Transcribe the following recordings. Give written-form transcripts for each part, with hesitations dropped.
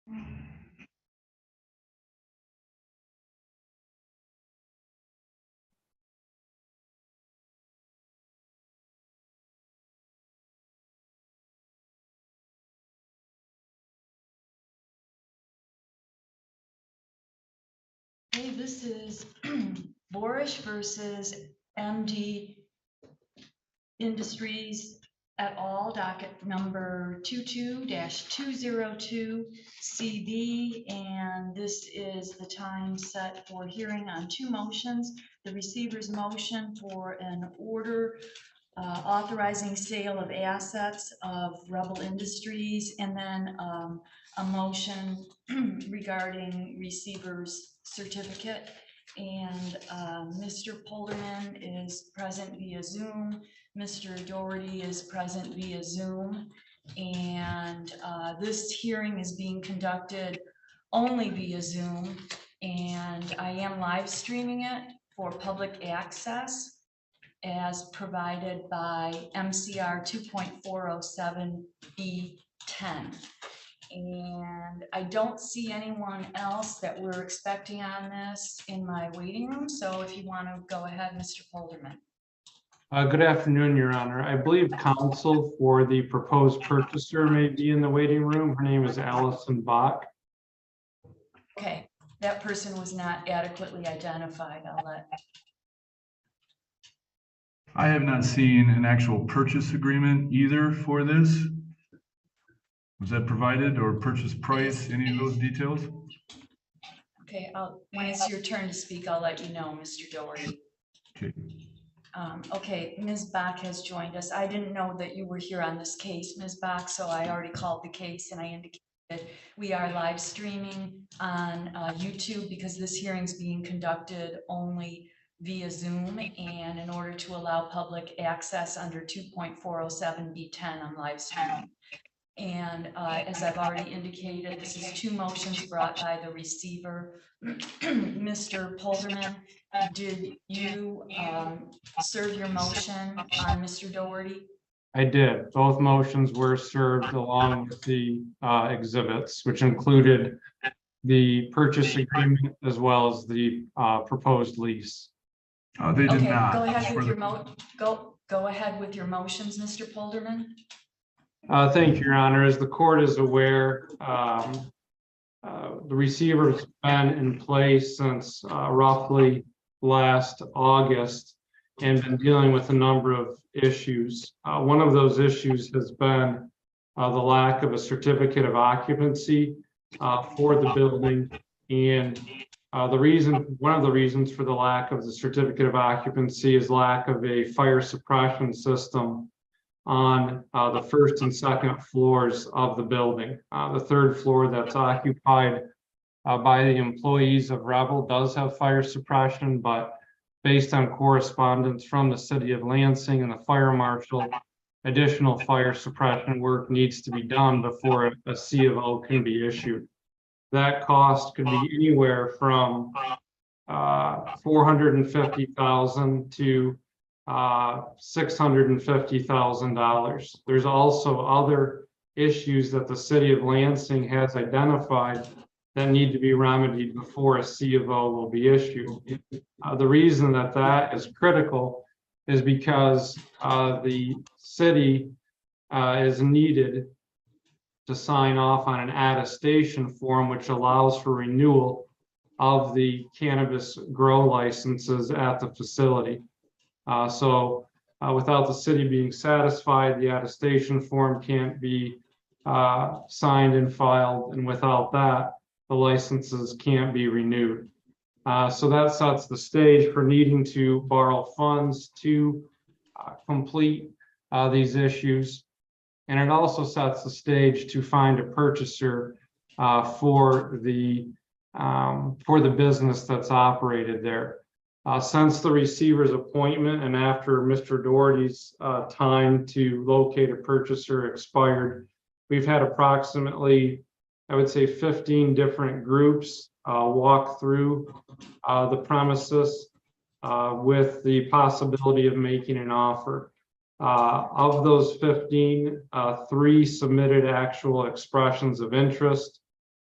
Okay, this is Borish versus MD Industries et al., docket number 22-202 CB, and this is the time set for hearing on two motions. The receiver's motion for an order authorizing sale of assets of Rebel Industries, and then a motion regarding receiver's certificate. And Mr. Polderman is present via Zoom. Mr. Doherty is present via Zoom. And this hearing is being conducted only via Zoom. And I am live streaming it for public access as provided by MCR 2.407B10. And I don't see anyone else that we're expecting on this in my waiting room. So if you want to go ahead, Mr. Polderman. Good afternoon, Your Honor. I believe counsel for the proposed purchaser may be in the waiting room. Her name is Allison Bach. Okay, that person was not adequately identified. I have not seen an actual purchase agreement either for this. Was that provided, or purchase price, any of those details? Okay, when it's your turn to speak, I'll let you know, Mr. Doherty. Okay. Okay, Ms. Bach has joined us. I didn't know that you were here on this case, Ms. Bach, so I already called the case and I indicated we are live streaming on YouTube because this hearing is being conducted only via Zoom, and in order to allow public access under 2.407B10 on live streaming. And as I've already indicated, this is two motions brought by the receiver. Mr. Polderman, did you serve your motion on Mr. Doherty? I did. Both motions were served along with the exhibits, which included the purchase agreement as well as the proposed lease. They did Okay, not. go ahead with your go ahead with your motions, Mr. Polderman. Thank you, Your Honor. As the court is aware, the receiver's been in place since roughly last August and been dealing with a number of issues. One of those issues has been the lack of a certificate of occupancy for the building, and one of the reasons for the lack of the certificate of occupancy is lack of a fire suppression system on the first and second floors of the building. The third floor that's occupied by the employees of Rebel does have fire suppression, but based on correspondence from the city of Lansing and the fire marshal, additional fire suppression work needs to be done before a C of O can be issued. That cost could be anywhere from $450,000 to $650,000. There's also other issues that the city of Lansing has identified that need to be remedied before a C of O will be issued. The reason that that is critical is because the city is needed to sign off on an attestation form which allows for renewal of the cannabis grow licenses at the facility. So without the city being satisfied, the attestation form can't be signed and filed, and without that, the licenses can't be renewed. So that sets the stage for needing to borrow funds to complete these issues. And it also sets the stage to find a purchaser for the business that's operated there. Since the receiver's appointment and after Mr. Doherty's time to locate a purchaser expired, we've had approximately, I would say, 15 different groups walk through the premises with the possibility of making an offer. Of those 15, 3 submitted actual expressions of interest.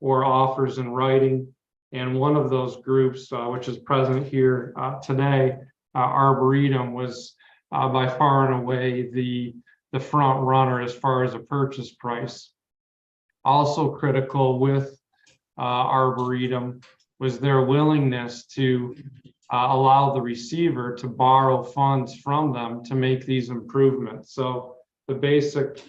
or offers in writing. And one of those groups, which is present here today, Arboretum, was by far and away the front runner as far as a purchase price. Also critical with Arboretum was their willingness to allow the receiver to borrow funds from them to make these improvements. So the basic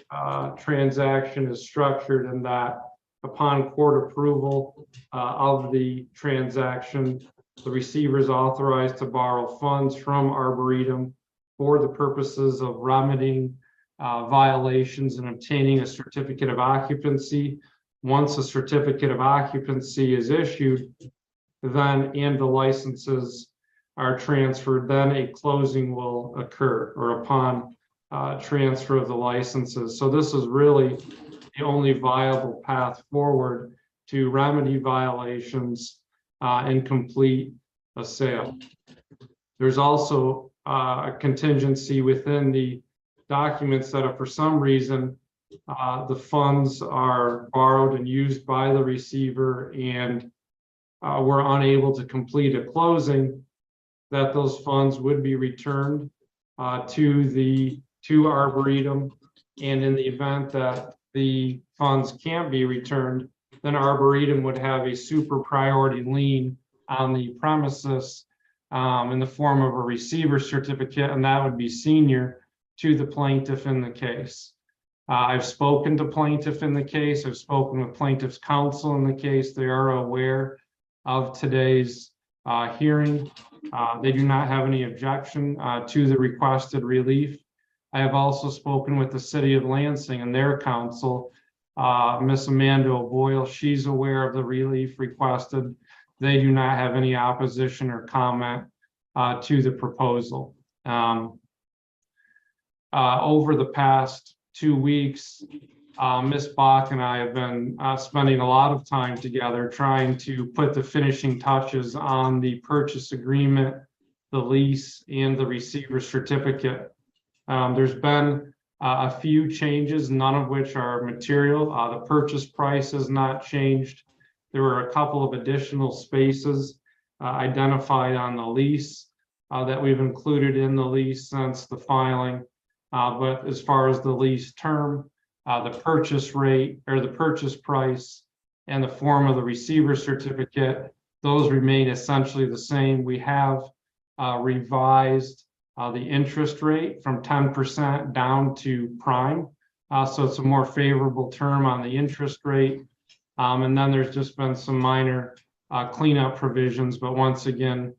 transaction is structured in that upon court approval of the transaction, the receiver is authorized to borrow funds from Arboretum for the purposes of remedying violations and obtaining a certificate of occupancy. Once a certificate of occupancy is issued, then and the licenses are transferred, then a closing will occur, or upon transfer of the licenses. So this is really the only viable path forward to remedy violations and complete a sale. There's also a contingency within the documents that if for some reason the funds are borrowed and used by the receiver and we're unable to complete a closing, that those funds would be returned to Arboretum. And in the event that the funds can't be returned, then Arboretum would have a super priority lien on the premises in the form of a receiver certificate, and that would be senior to the plaintiff in the case. I've spoken to plaintiff in the case. I've spoken with plaintiff's counsel in the case. They are aware of today's hearing. They do not have any objection to the requested relief. I have also spoken with the city of Lansing and their counsel, Miss Amanda O'Boyle. She's aware of the relief requested. They do not have any opposition or comment to the proposal. Over the past 2 weeks, Ms. Bach and I have been spending a lot of time together trying to put the finishing touches on the purchase agreement, the lease, and the receiver certificate. There's been a few changes, none of which are material. The purchase price has not changed. There were a couple of additional spaces identified on the lease that we've included in the lease since the filing. But as far as the lease term, the purchase rate or the purchase price and the form of the receiver certificate, those remain essentially the same. We have revised the interest rate from 10% down to prime. So it's a more favorable term on the interest rate. And then there's just been some minor cleanup provisions, but once again,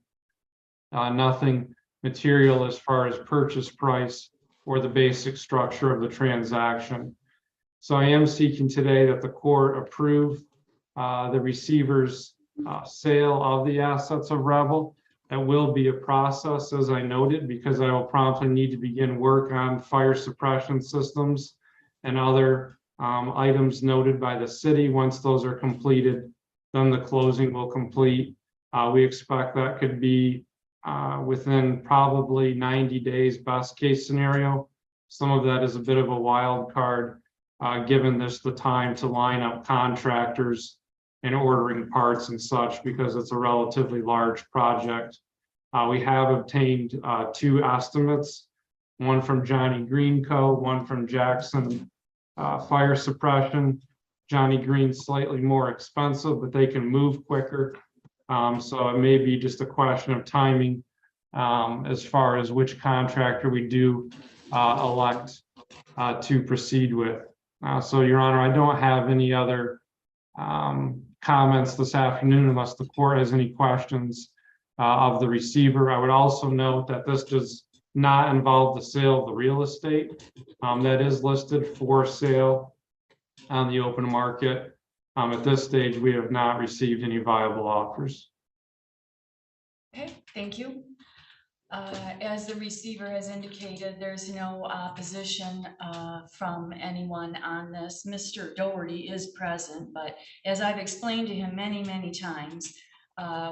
nothing material as far as purchase price or the basic structure of the transaction. So I am seeking today that the court approve the receiver's sale of the assets of Rebel. That will be a process, as I noted, because I will promptly need to begin work on fire suppression systems and other items noted by the city. Once those are completed, then the closing will complete. We expect that could be within probably 90 days, best case scenario. Some of that is a bit of a wild card, given this the time to line up contractors and ordering parts and such, because it's a relatively large project. We have obtained 2 estimates, one from Johnny Green Co., one from Jackson Fire Suppression. Johnny Green's slightly more expensive, but they can move quicker. So it may be just a question of timing as far as which contractor we do elect to proceed with. So, Your Honor, I don't have any other comments this afternoon unless the court has any questions of the receiver. I would also note that this does not involve the sale of the real estate that is listed for sale on the open market. At this stage, we have not received any viable offers. Okay, thank you. As the receiver has indicated, there's no opposition from anyone on this. Mr. Doherty is present, but as I've explained to him many, many times,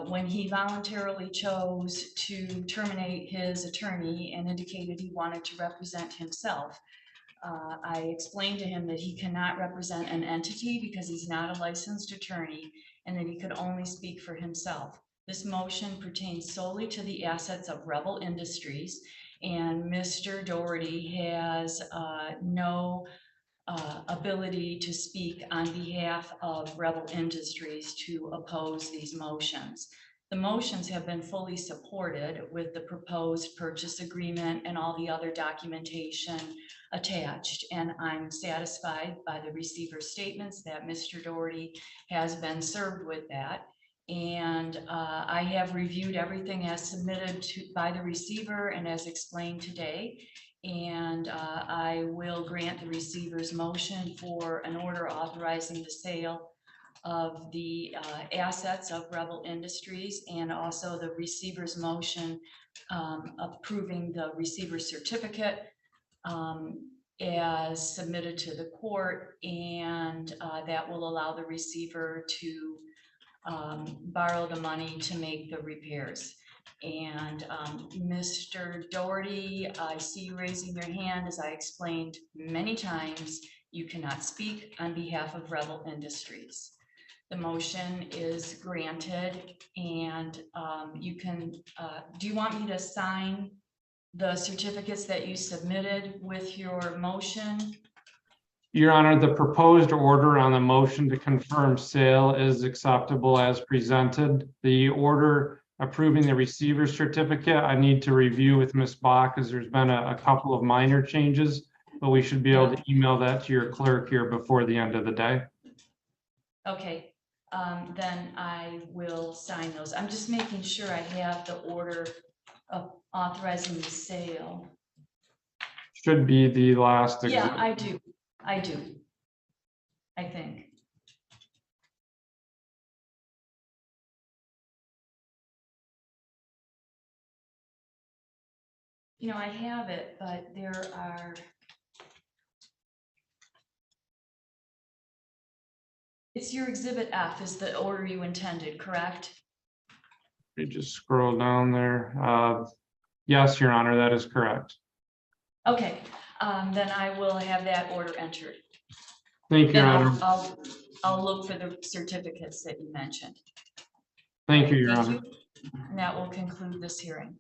when he voluntarily chose to terminate his attorney and indicated he wanted to represent himself, I explained to him that he cannot represent an entity because he's not a licensed attorney and that he could only speak for himself. This motion pertains solely to the assets of Rebel Industries, and Mr. Doherty has no ability to speak on behalf of Rebel Industries to oppose these motions. The motions have been fully supported with the proposed purchase agreement and all the other documentation attached. And I'm satisfied by the receiver's statements that Mr. Doherty has been served with that. And I have reviewed everything as submitted by the receiver and as explained today. And I will grant the receiver's motion for an order authorizing the sale of the assets of Rebel Industries, and also the receiver's motion approving the receiver's certificate as submitted to the court, and that will allow the receiver to borrow the money to make the repairs. And Mr. Doherty, I see you raising your hand. As I explained many times, you cannot speak on behalf of Rebel Industries. The motion is granted, and you can, do you want me to sign the certificates that you submitted with your motion? Your Honor, the proposed order on the motion to confirm sale is acceptable as presented. The order approving the receiver's certificate, I need to review with Ms. Bach, as there's been a couple of minor changes, but we should be able to email that to your clerk here before the end of the day. Okay. Then I will sign those. I'm just making sure I have the order of authorizing the sale. Should be the last. Yeah, I do. I think. You know, I have it, but there are. It's your exhibit F is the order you intended, correct? Let me just scroll down there. Yes, Your Honor, that is correct. Okay, then I will have that order entered. Thank you, Your Then Honor. I'll look for the certificates that you mentioned. Thank you, Your Thank Honor. you. And that will conclude this hearing.